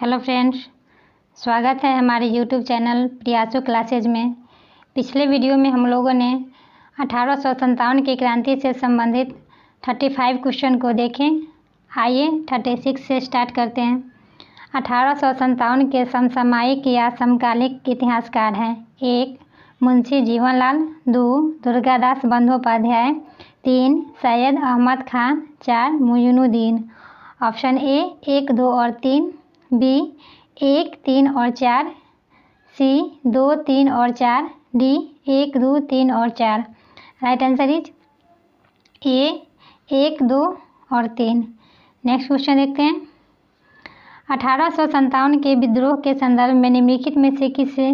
Hello friends, स्वागत है हमारे यूट्यूब चैनल प्रियासु क्लासेज में। पिछले वीडियो में हम लोगों ने 1857 की क्रांति से संबंधित 35 क्वेश्चन को देखें। आइए 36 से स्टार्ट करते हैं। 1857 के समसामयिक या समकालिक इतिहासकार हैं। 1. मुंशी जीवनलाल। 2. दुर्गादास बंदोपाध्याय। 3. सैयद अहमद खान। 4. मुइनुद्दीन। ऑप्शन ए 1, 2 और 3। बी 1, 3 और 4। सी 2, 3 और 4। डी 1, 2, 3 और 4। राइट आंसर इज ए 1, 2 और 3। नेक्स्ट क्वेश्चन देखते हैं। 1857 के विद्रोह के संदर्भ में निम्नलिखित में से किसे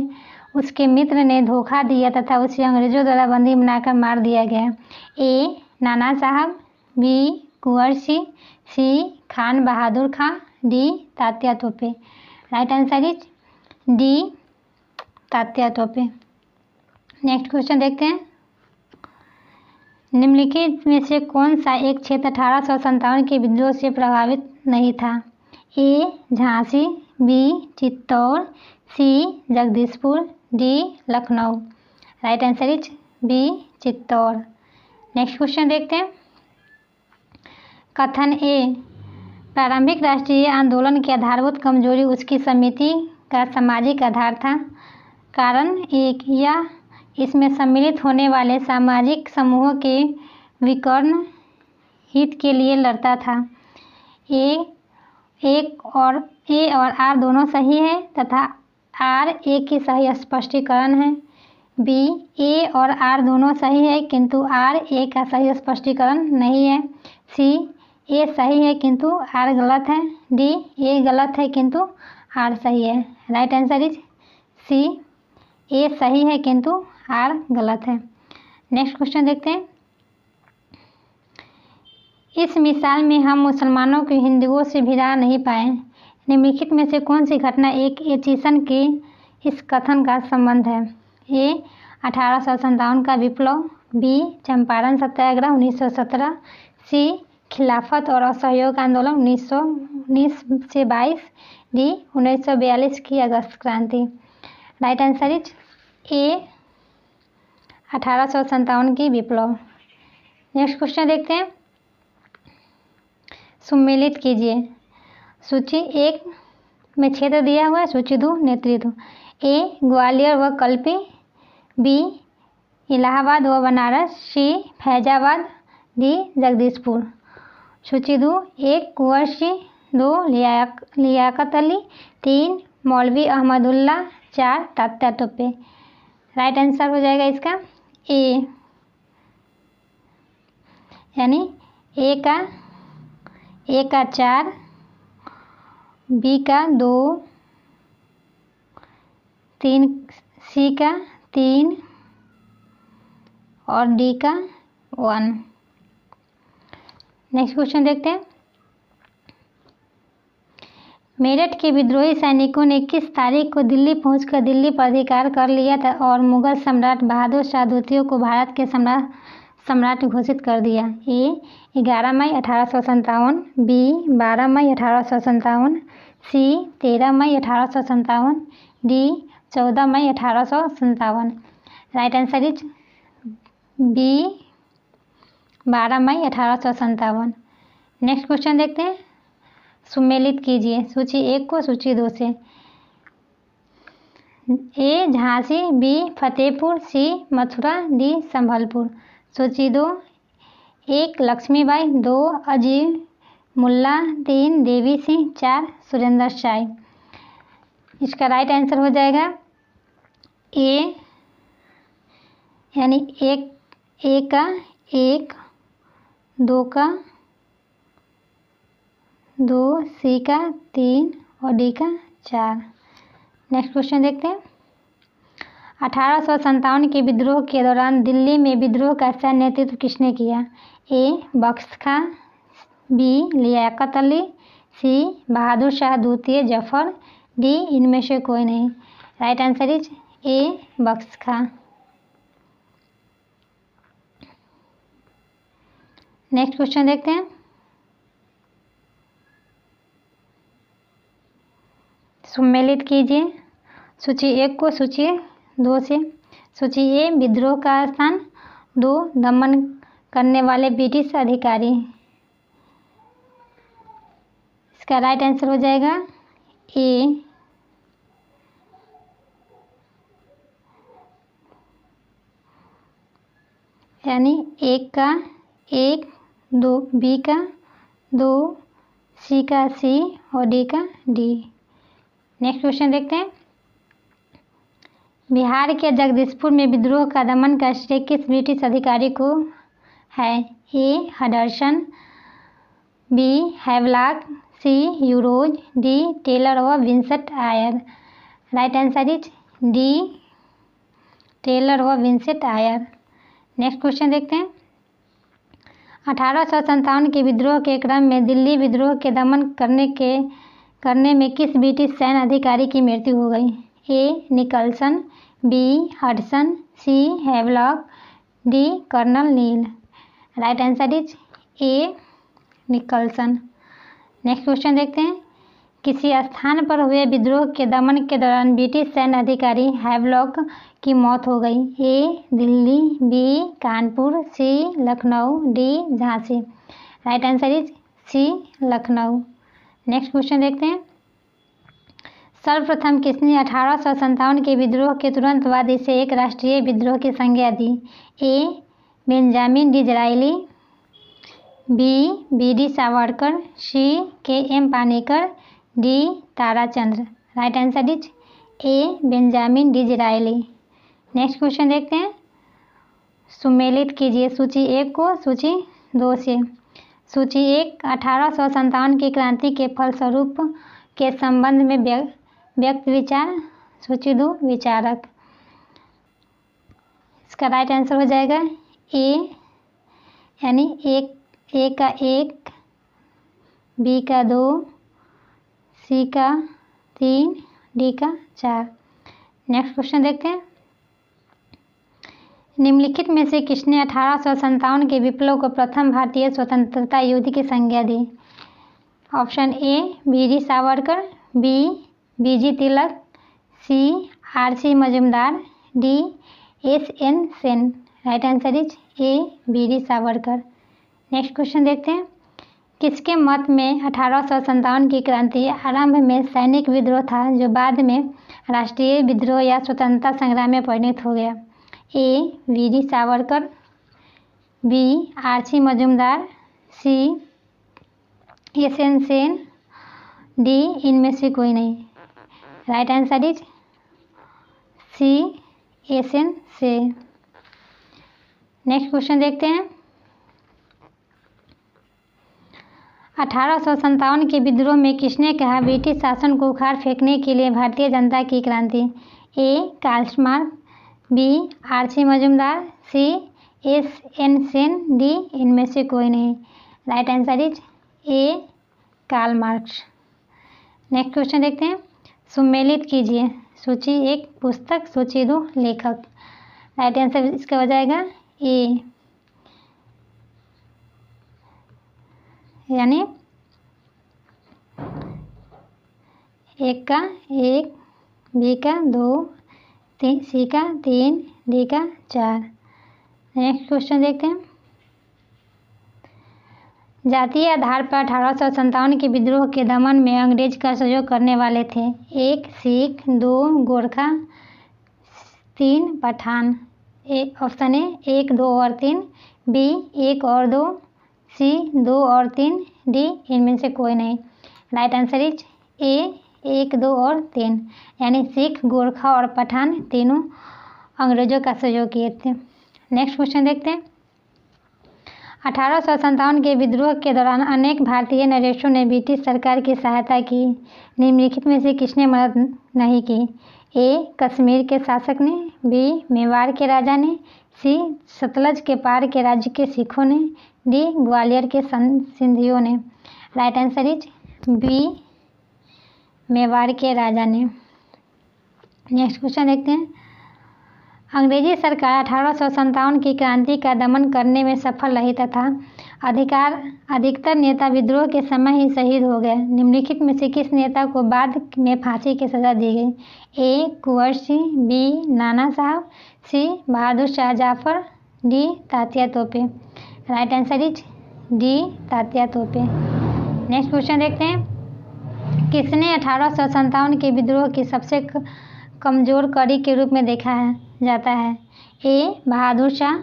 उसके मित्र ने धोखा दिया तथा उसे अंग्रेजों द्वारा बंदी बनाकर मार दिया गया? A Nana Sahab. B Kunwar Singh. C Khan Bahadur Khan. D Tatya Tope. Right answer is D Tatya Tope. Next question देखते हैं। निम्नलिखित में से कौन सा एक क्षेत्र 1857 के विद्रोह से प्रभावित नहीं था? A Jhansi. B Chittor. C Jagdishpur. D Lucknow. Right answer is B Chittor. Next question देखते हैं। कथन ए प्रारंभिक राष्ट्रीय आंदोलन की आधारभूत कमजोरी उसकी समिति का सामाजिक आधार था। कारण 1, यह इसमें सम्मिलित होने वाले सामाजिक समूहों के विकर्ण हित के लिए लड़ता था। ए और आर दोनों सही है तथा आर ए की सही स्पष्टीकरण है। बी ए और आर दोनों सही है किंतु आर ए का सही स्पष्टीकरण नहीं है। सी ए सही है किंतु आर गलत है। डी ए गलत है किंतु आर सही है। राइट आंसर इज सी ए सही है किंतु आर गलत है। नेक्स्ट क्वेश्चन देखते हैं। इस मिसाल में हम मुसलमानों को हिंदुओं से भिड़ा नहीं पाए। निम्नलिखित में से कौन सी घटना एक एचिसन के इस कथन का संबंध है? ए 1857 का विप्लव। बी चंपारण सत्याग्रह 1917। सी खिलाफत और असहयोग आंदोलन 1919 से 22। डी 1942 की अगस्त क्रांति। राइट आंसर इज ए 1857 की विप्लव। नेक्स्ट क्वेश्चन देखते हैं। सुमेलित कीजिए। सूची 1 में क्षेत्र दिया हुआ है। सूची 2 नेतृत्व। ए ग्वालियर व कल्पी। बी इलाहाबाद व बनारस। सी फैजाबाद। डी जगदीशपुर। सूची 2 1 कुंवर सिंह। 2 लियाकत अली। 3 मौलवी अहमदुल्ला। 4 तात्या तोपे। राइट आंसर हो जाएगा इसका ए, यानी ए का 4, बी का 2, 3 सी का 3 और डी का 1। नेक्स्ट क्वेश्चन देखते हैं। मेरठ के विद्रोही सैनिकों ने किस तारीख को दिल्ली पहुंचकर दिल्ली पर अधिकार कर लिया था और मुगल सम्राट बहादुर शाह द्वितीय को भारत के सम्राट घोषित कर दिया? ए 11 मई 1857। बी 12 मई 1857। सी 13 मई 1857। डी 14 मई 1857। राइट आंसर इज बी 12 मई 1857। नेक्स्ट क्वेश्चन देखते हैं। सुमेलित कीजिए सूची 1 को सूची 2 से। ए झांसी। बी फतेहपुर। सी मथुरा। डी संभलपुर। सूची 2 1 लक्ष्मीबाई। 2 अजीम मुल्ला। 3 देवी सिंह। 4 सुरेंद्र शाही। इसका राइट आंसर हो जाएगा ए, यानी ए का 1, 2 का 2, सी का 3 और डी का 4। नेक्स्ट क्वेश्चन देखते हैं। 1857 के विद्रोह के दौरान दिल्ली में विद्रोह का सैन्य नेतृत्व किसने किया? ए बख्श खां। बी लियाकत अली। सी बहादुर शाह द्वितीय जफर। डी इनमें से कोई नहीं। Right answer is A Bakhsh Khan. Next question देखते हैं। सम्मिलित कीजिए सूची 1 को सूची 2 से। सूची ए विद्रोह का स्थान, 2 दमन करने वाले ब्रिटिश अधिकारी। इसका राइट आंसर हो जाएगा ए। यानी 1 का 1, 2 बी का 2, सी का सी और डी का डी। नेक्स्ट क्वेश्चन देखते हैं। बिहार के जगदीशपुर में विद्रोह का दमन का श्रेय किस ब्रिटिश अधिकारी को है? A Hudson, B Havelock, C Hugh Rose, D Taylor और Vincent Eyre. Right answer is D Taylor और विंसेंट आयर। नेक्स्ट क्वेश्चन देखते हैं। 1857 के विद्रोह के क्रम में दिल्ली विद्रोह के दमन करने में किस ब्रिटिश सैन्य अधिकारी की मृत्यु हो गई? A Nicholson, B Hudson, C Havelock, D colonel Neill. Right answer is A Nicholson. Next question देखते हैं। किसी स्थान पर हुए विद्रोह के दमन के दौरान ब्रिटिश सैन्य अधिकारी हैवलॉक की मौत हो गई? A Delhi, B Kanpur, C Lucknow, D Jhansi. Right answer is C Lucknow. Next question देखते हैं। सर्वप्रथम किसने 1857 के विद्रोह के तुरंत बाद इसे एक राष्ट्रीय विद्रोह की संज्ञा दी? A Benjamin Disraeli, B B D. Savarkar, C K M. Panikkar, D Tarachandra. Right answer is A Benjamin Disraeli. Next question देखते हैं। सम्मिलित कीजिए सूची 1 को सूची 2 से। सूची 1 1857 की क्रांति के फलस्वरूप के संबंध में व्यक्त विचार। सूची 2 विचारक। इसका राइट आंसर हो जाएगा ए, यानी ए का 1, बी का 2, सी का 3, डी का 4। नेक्स्ट क्वेश्चन देखते हैं। निम्नलिखित में से किसने 1857 के विप्लव को प्रथम भारतीय स्वतंत्रता युद्ध की संज्ञा दी? Option A B D. Savarkar, B B G. Tilak, C R C. Majumdar, D S N. Sen. Right answer is A B D. Savarkar. Next question देखते हैं। किसके मत में 1857 की क्रांति आरंभ में सैनिक विद्रोह था जो बाद में राष्ट्रीय विद्रोह या स्वतंत्रता संग्राम में परिणत हो गया? A B D. Savarkar, B R C. Majumdar, C S N. Sen, D इनमें से कोई नहीं। Right answer is C S N. Sen. Next question देखते हैं। 1857 के विद्रोह में किसने कहा ब्रिटिश शासन को उखाड़ फेंकने के लिए भारतीय जनता की क्रांति? A Karl Marx, B R C. Majumdar, C S N. Sen, D इनमें से कोई नहीं। Right answer is A Karl Marx. Next question देखते हैं। सम्मिलित कीजिए सूची 1 पुस्तक, सूची 2 लेखक। राइट आंसर इसका हो जाएगा ए, यानी 1 का 1, बी का 2, सी का 3, डी का 4। नेक्स्ट क्वेश्चन देखते हैं। जातीय आधार पर 1857 के विद्रोह के दमन में अंग्रेज का सहयोग करने वाले थे? 1 सिख, 2 गोरखा, 3 पठान। ऑप्शन ए 1, 2 और 3, बी 1 और 2, सी 2 और 3, डी इनमें से कोई नहीं। राइट आंसर इज ए 1, 2 और 3, यानी सिख, गोरखा और पठान तीनों अंग्रेजों का सहयोग किए थे। नेक्स्ट क्वेश्चन देखते हैं। 1857 के विद्रोह के दौरान अनेक भारतीय नरेशों ने ब्रिटिश सरकार की सहायता की। निम्नलिखित में से किसने मदद नहीं की? ए कश्मीर के शासक ने, बी मेवाड़ के राजा ने, सी सतलज के पार के राज्य के सिखों ने, डी ग्वालियर के सिंधियों ने। Right answer is B Mewar के राजा ने। नेक्स्ट क्वेश्चन देखते हैं। अंग्रेजी सरकार 1857 की क्रांति का दमन करने में सफल रही तथा अधिकतर नेता विद्रोह के समय ही शहीद हो गए। निम्नलिखित में से किस नेता को बाद में फांसी की सजा दी गई? ए. कुंवर सिंह, बी. नाना साहब, C. Bahadur Shah Zafar, D. Tatya Tope. Right answer is D. Tatya Tope. Next question देखते हैं। किसने 1857 के विद्रोह की सबसे कमजोर कड़ी के रूप में देखा जाता है? ए. बहादुर शाह,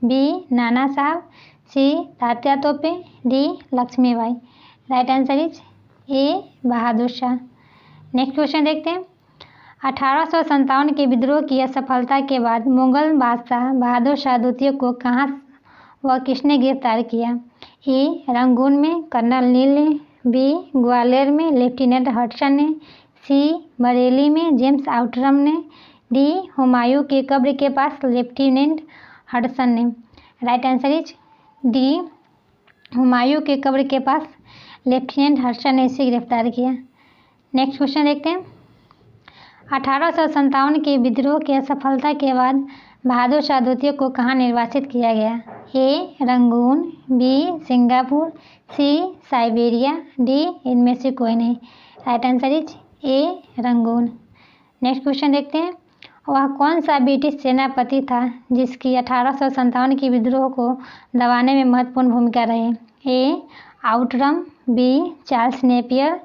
बी. नाना साहब, C. Tatya Tope, D. Lakshmibai. Right answer is A. Bahadur Shah. Next question देखते हैं। 1857 के विद्रोह की असफलता के बाद मुगल बादशाह बहादुर शाह द्वितीय को कहाँ व किसने गिरफ्तार किया? ए. रंगून में कर्नल नील ने, बी. ग्वालियर में लेफ्टिनेंट हडसन ने, सी. बरेली में जेम्स आउटरम ने, डी. हुमायूं की कब्र के पास लेफ्टिनेंट हडसन ने। Right answer is D. Humayun की कब्र के पास लेफ्टिनेंट हडसन ने इसे गिरफ्तार किया। नेक्स्ट क्वेश्चन देखते हैं। 1857 के विद्रोह की असफलता के बाद बहादुर शाह द्वितीय को कहाँ निर्वासित किया गया? A. Rangoon, B. Singapore, C. Siberia, D. इनमें से कोई नहीं। Right answer is A. Rangoon. Next question देखते हैं। वह कौन सा ब्रिटिश सेनापति था जिसकी 1857 की विद्रोह को दबाने में महत्वपूर्ण भूमिका रही? A. Outram, B. Charles Napier,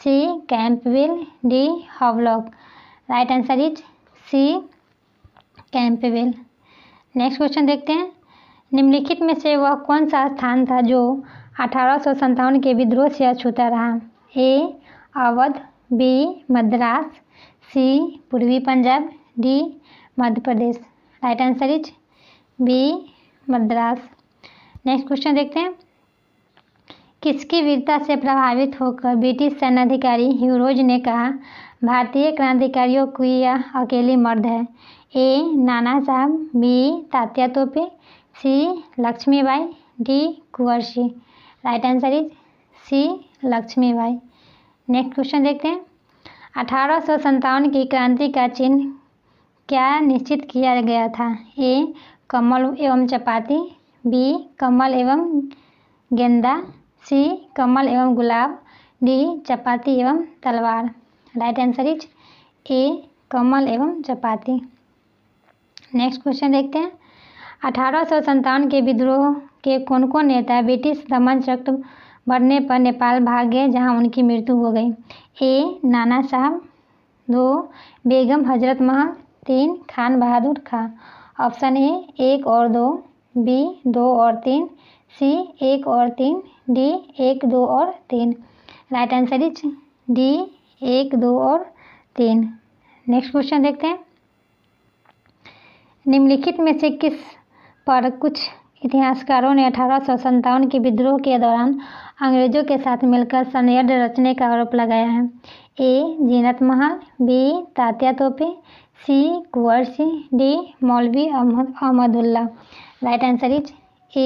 C. Campbell, D. Havelock. Right answer is C. Campbell. Next question देखते हैं। निम्नलिखित में से वह कौन सा स्थान था जो 1857 के विद्रोह से अछूता रहा? A. Awadh, B. Madras, C. पूर्वी Punjab, D. Madhya Pradesh. Right answer is B. Madras. Next question देखते हैं। किसकी वीरता से प्रभावित होकर ब्रिटिश सेनाधिकारी ह्यूरोज ने कहा, भारतीय क्रांतिकारियों की यह अकेली मर्द है? ए. Nana Sahab, B. Tatya Tope, C. Lakshmibai, D. Kunwar Singh. Right answer is C. Lakshmibai. Next question देखते हैं। 1857 की क्रांति का चिन्ह क्या निश्चित किया गया था? ए. कमल एवं चपाती, बी. कमल एवं गेंदा, सी. कमल एवं गुलाब, डी. चपाती एवं तलवार। Right answer is A. कमल एवं चपाती। नेक्स्ट क्वेश्चन देखते हैं। 1857 के विद्रोह के कौन कौन नेता ब्रिटिश दमन चक्र बढ़ने पर नेपाल भाग गए जहां उनकी मृत्यु हो गई? ए. नाना साहब, 2. बेगम हजरत महल, 3. खान बहादुर खां। ऑप्शन ए 1 और 2, बी 2 और 3, सी 1 और 3, डी 1, 2 और 3। राइट आंसर इज डी 1, 2 और 3। नेक्स्ट क्वेश्चन देखते हैं। निम्नलिखित में से किस पर कुछ इतिहासकारों ने 1857 के विद्रोह के दौरान अंग्रेजों के साथ मिलकर षड्यंत्र रचने का आरोप लगाया है? ए. जीनत महल, बी. तात्या तोपे, सी. कुंवर सिंह, डी. मौलवी अहमदुल्ला। Right answer is